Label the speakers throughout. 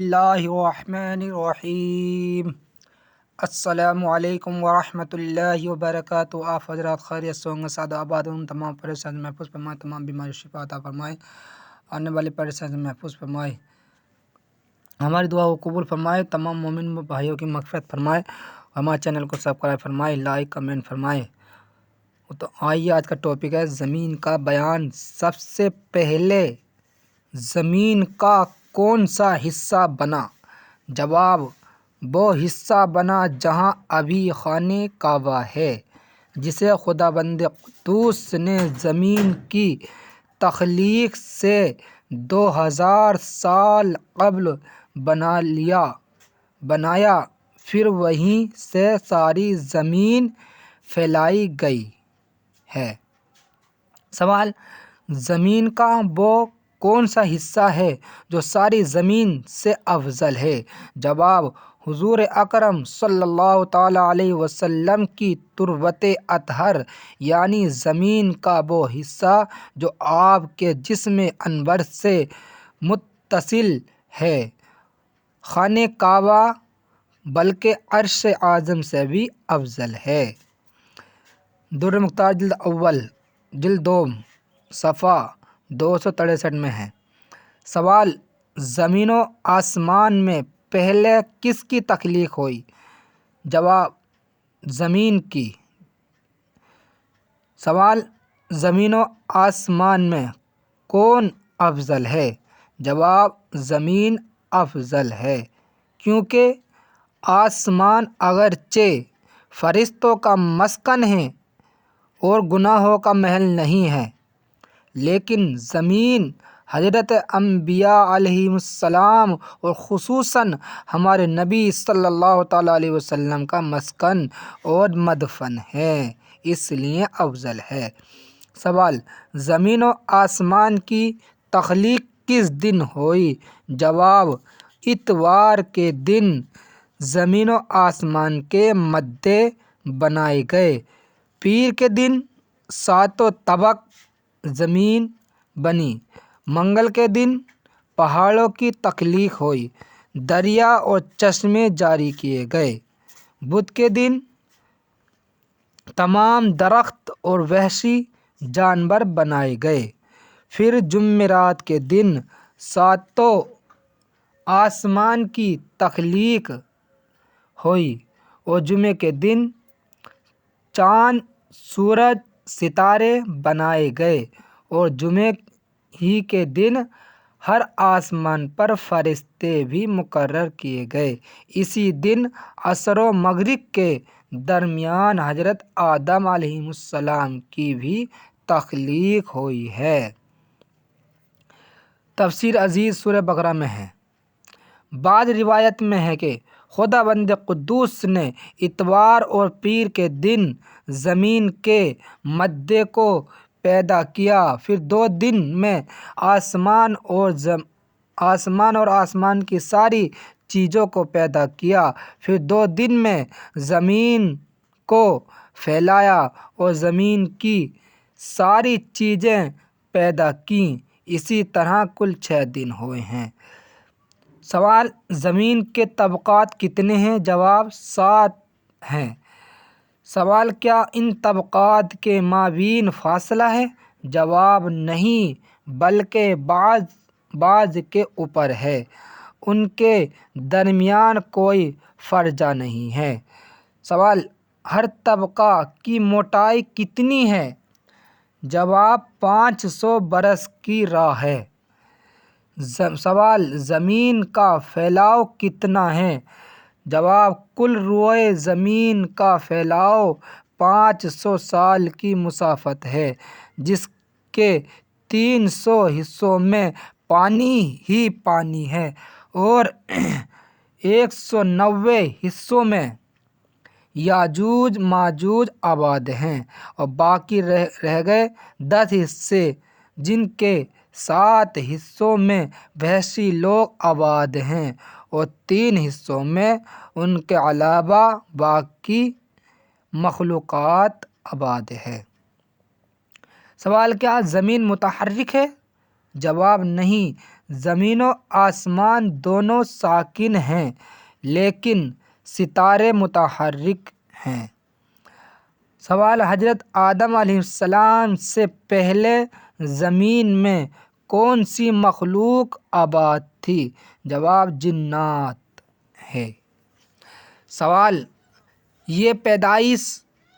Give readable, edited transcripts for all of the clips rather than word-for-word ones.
Speaker 1: اللہ الرحمن الرحیم۔ السلام علیکم ورحمۃ اللہ وبرکاتہ۔ آپ حضرات خیریت سے ہوں گے، سعادت آباد ہوں، تمام پریشان سے محفوظ فرمائے، تمام بیماری شفا عطا فرمائے، آنے والی پریشان سے محفوظ فرمائے، ہماری دعا کو قبول فرمائے، تمام مومن بھائیوں کی مغفرت فرمائے، ہمارے چینل کو سبسکرائب فرمائے، لائک کمنٹ فرمائے۔ تو آئیے آج کا ٹاپک ہے زمین کا بیان۔ سب سے پہلے زمین کا کون سا حصہ بنا؟ جواب: وہ حصہ بنا جہاں ابھی خانہ کعبہ ہے، جسے خداوند قدوس نے زمین کی تخلیق سے 2000 سال قبل بنایا، پھر وہیں سے ساری زمین پھیلائی گئی ہے۔ سوال: زمین کا وہ کون سا حصہ ہے جو ساری زمین سے افضل ہے؟ جواب: حضور اکرم صلی اللہ تعالیٰ علیہ وسلم کی تربت اطہر، یعنی زمین کا وہ حصہ جو آپ کے جسم انور سے متصل ہے، خانہ کعبہ بلکہ عرش اعظم سے بھی افضل ہے۔ در مختار جلد اول جلد دوم صفحہ 263 میں ہے۔ سوال: زمین و آسمان میں پہلے کس کی تخلیق ہوئی؟ جواب: زمین کی۔ سوال: زمین و آسمان میں کون افضل ہے؟ جواب: زمین افضل ہے، کیونکہ آسمان اگرچہ فرشتوں کا مسکن ہے اور گناہوں کا محل نہیں ہے، لیکن زمین حضرت انبیاء علیہم السلام اور خصوصاً ہمارے نبی صلی اللہ تعالیٰ علیہ وسلم کا مسکن اور مدفن ہے، اس لیے افضل ہے۔ سوال: زمین و آسمان کی تخلیق کس دن ہوئی؟ جواب: اتوار کے دن زمین و آسمان کے مادے بنائے گئے، پیر کے دن ساتوں طبق زمین بنی، منگل کے دن پہاڑوں کی تخلیق ہوئی، دریا اور چشمے جاری کیے گئے، بدھ کے دن تمام درخت اور وحشی جانور بنائے گئے، پھر جمعرات کے دن ساتوں آسمان کی تخلیق ہوئی اور جمعے کے دن چاند، سورج، ستارے بنائے گئے، اور جمعے ہی کے دن ہر آسمان پر فرشتے بھی مقرر کیے گئے۔ اسی دن عصر و مغرب کے درمیان حضرت آدم علیہ السلام کی بھی تخلیق ہوئی ہے۔ تفسیر عزیز سورہ بقرہ میں ہے۔ بعض روایت میں ہے کہ خداوند قدوس نے اتوار اور پیر کے دن زمین کے مادے کو پیدا کیا، پھر 2 دن میں آسمان اور آسمان کی ساری چیزوں کو پیدا کیا، پھر 2 دن میں زمین کو پھیلایا اور زمین کی ساری چیزیں پیدا کیں، اسی طرح کل 6 دن ہوئے ہیں۔ سوال: زمین کے طبقات کتنے ہیں؟ جواب: 7 ہیں۔ سوال: کیا ان طبقات کے مابین فاصلہ ہے؟ جواب: نہیں، بلکہ بعض کے اوپر ہے، ان کے درمیان کوئی فرجہ نہیں ہے۔ سوال: ہر طبقہ کی موٹائی کتنی ہے؟ جواب: 500 برس کی راہ ہے۔ سوال: زمین کا پھیلاؤ کتنا ہے؟ جواب: کل روئے زمین کا پھیلاؤ 500 سال کی مسافت ہے، جس کے 300 حصوں میں پانی ہی پانی ہے اور 190 حصوں میں یاجوج ماجوج آباد ہیں، اور باقی رہ گئے 10 حصے جن کے 7 حصوں میں وحشی لوگ آباد ہیں اور 3 حصوں میں ان کے علاوہ باقی مخلوقات آباد ہے۔ سوال: کیا زمین متحرک ہے؟ جواب: نہیں، زمین و آسمان دونوں ساکن ہیں لیکن ستارے متحرک ہیں۔ سوال، حضرت آدم علیہ السلام سے پہلے زمین میں کون سی مخلوق آباد تھی؟ جواب، جنات ہے۔ سوال، یہ پیدائش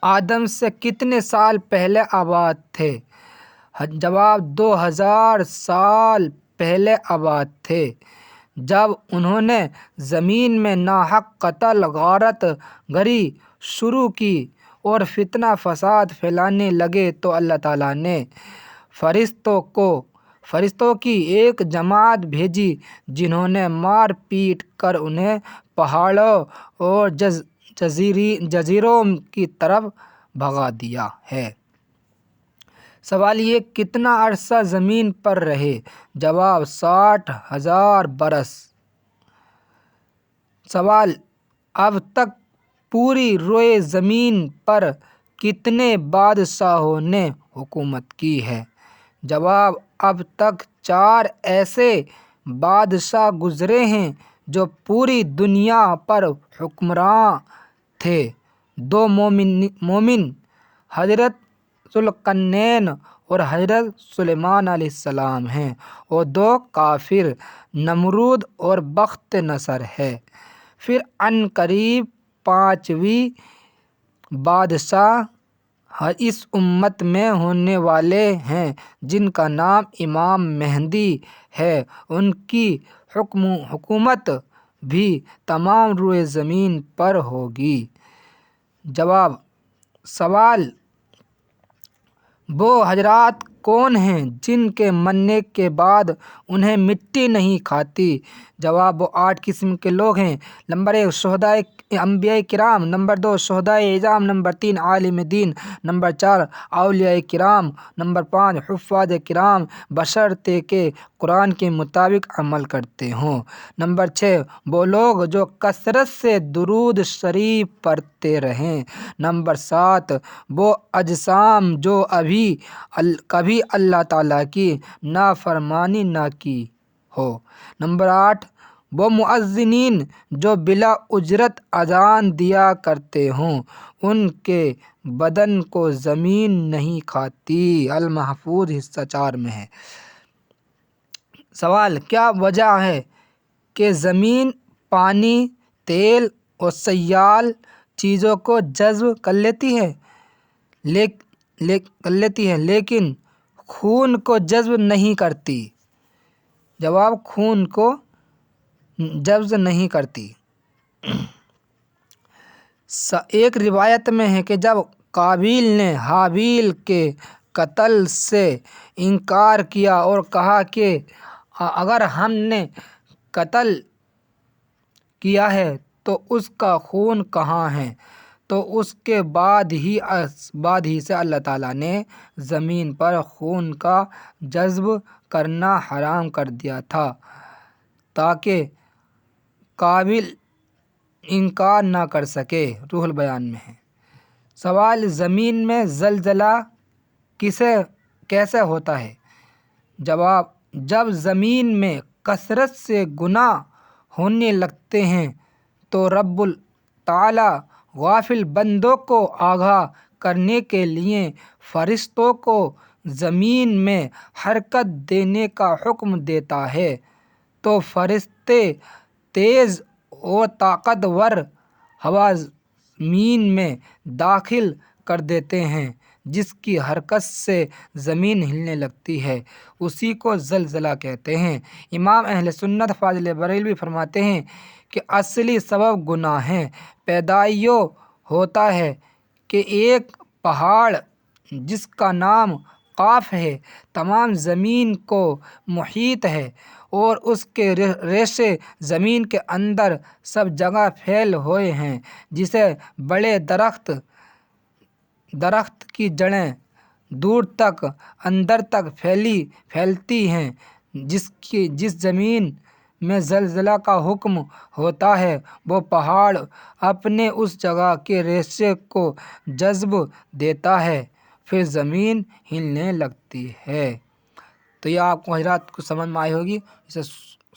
Speaker 1: آدم سے کتنے سال پہلے آباد تھے؟ جواب، 2000 سال پہلے آباد تھے۔ جب انہوں نے زمین میں ناحق قتل، غارت گری شروع کی اور فتنہ فساد پھیلانے لگے تو اللہ تعالیٰ نے فرشتوں کی ایک جماعت بھیجی جنہوں نے مار پیٹ کر انہیں پہاڑوں اور جزیروں کی طرف بھگا دیا ہے۔ سوال، یہ کتنا عرصہ زمین پر رہے؟ جواب، 60,000 برس۔ سوال، اب تک پوری روئے زمین پر کتنے بادشاہوں نے حکومت کی ہے؟ جواب، اب تک 4 ایسے بادشاہ گزرے ہیں جو پوری دنیا پر حکمراں تھے۔ 2 مومن حضرت ذوالقرنین اور حضرت سلیمان علیہ السلام ہیں اور 2 کافر نمرود اور بخت نصر ہے۔ پھر عنقریب 5ویں بادشاہ اس امت میں ہونے والے ہیں جن کا نام امام مہدی ہے۔ ان کی حکومت بھی تمام روئے زمین پر ہوگی۔ جواب، سوال، وہ حضرات کون ہیں جن کے مرنے کے بعد انہیں مٹی نہیں کھاتی؟ جواب، وہ 8 قسم کے لوگ ہیں۔ نمبر 1، شہدائے انبیاء کرام۔ نمبر 2، شہدائے اعظام۔ نمبر 3، عالم دین۔ نمبر 4، اولیاء کرام۔ نمبر 5، حفاظ کرام بشرطے کہ قرآن کے مطابق عمل کرتے ہوں۔ نمبر 6، وہ لوگ جو کثرت سے درود شریف پڑھتے رہیں۔ نمبر 7، وہ اجسام جو کبھی اللہ تعالیٰ کی نافرمانی نہ کی ہو۔ نمبر 8، وہ مؤذنین جو بلا اجرت اذان دیا کرتے ہوں، ان کے بدن کو زمین نہیں کھاتی۔ المحفوظ حصہ 4 میں ہے۔ سوال، کیا وجہ ہے کہ زمین پانی، تیل اور سیال چیزوں کو جذب کر لیتی ہے لیکن خون کو جذب نہیں کرتی؟ جواب، خون کو جذب نہیں کرتی۔ ایک روایت میں ہے کہ جب قابیل نے حابیل کے قتل سے انکار کیا اور کہا کہ اگر ہم نے قتل کیا ہے تو اس کا خون کہاں ہے، تو اس کے بعد ہی سے اللہ تعالیٰ نے زمین پر خون کا جذب کرنا حرام کر دیا تھا تاکہ قابیل انکار نہ کر سکے۔ روح البیان میں ہے۔ سوال، زمین میں زلزلہ کیسے ہوتا ہے؟ جواب، جب زمین میں کثرت سے گناہ ہونے لگتے ہیں تو رب تعالیٰ غافل بندوں کو آگاہ کرنے کے لیے فرشتوں کو زمین میں حرکت دینے کا حکم دیتا ہے، تو فرشتے تیز اور طاقتور ہوا زمین میں داخل کر دیتے ہیں جس کی حرکت سے زمین ہلنے لگتی ہے، اسی کو زلزلہ کہتے ہیں۔ امام اہل سنت فاضل بریلوی فرماتے ہیں کہ اصلی سبب گناہ ہے۔ پیدا یوں ہوتا ہے کہ ایک پہاڑ جس کا نام قاف ہے تمام زمین کو محیط ہے اور اس کے ریشے زمین کے اندر سب جگہ پھیلے ہوئے ہیں، جیسے بڑے درخت کی جڑیں دور تک اندر تک پھیلتی ہیں۔ جس زمین میں زلزلہ کا حکم ہوتا ہے وہ پہاڑ اپنے اس جگہ کے ریشے کو جذب دیتا ہے، پھر زمین ہلنے لگتی ہے۔ تو یہ آپ کو حضرات کو سمجھ میں آئی ہوگی، اسے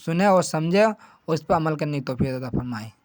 Speaker 1: سنیں اور سمجھیں اور اس پر عمل کرنے کی توفیق عطا فرمائے۔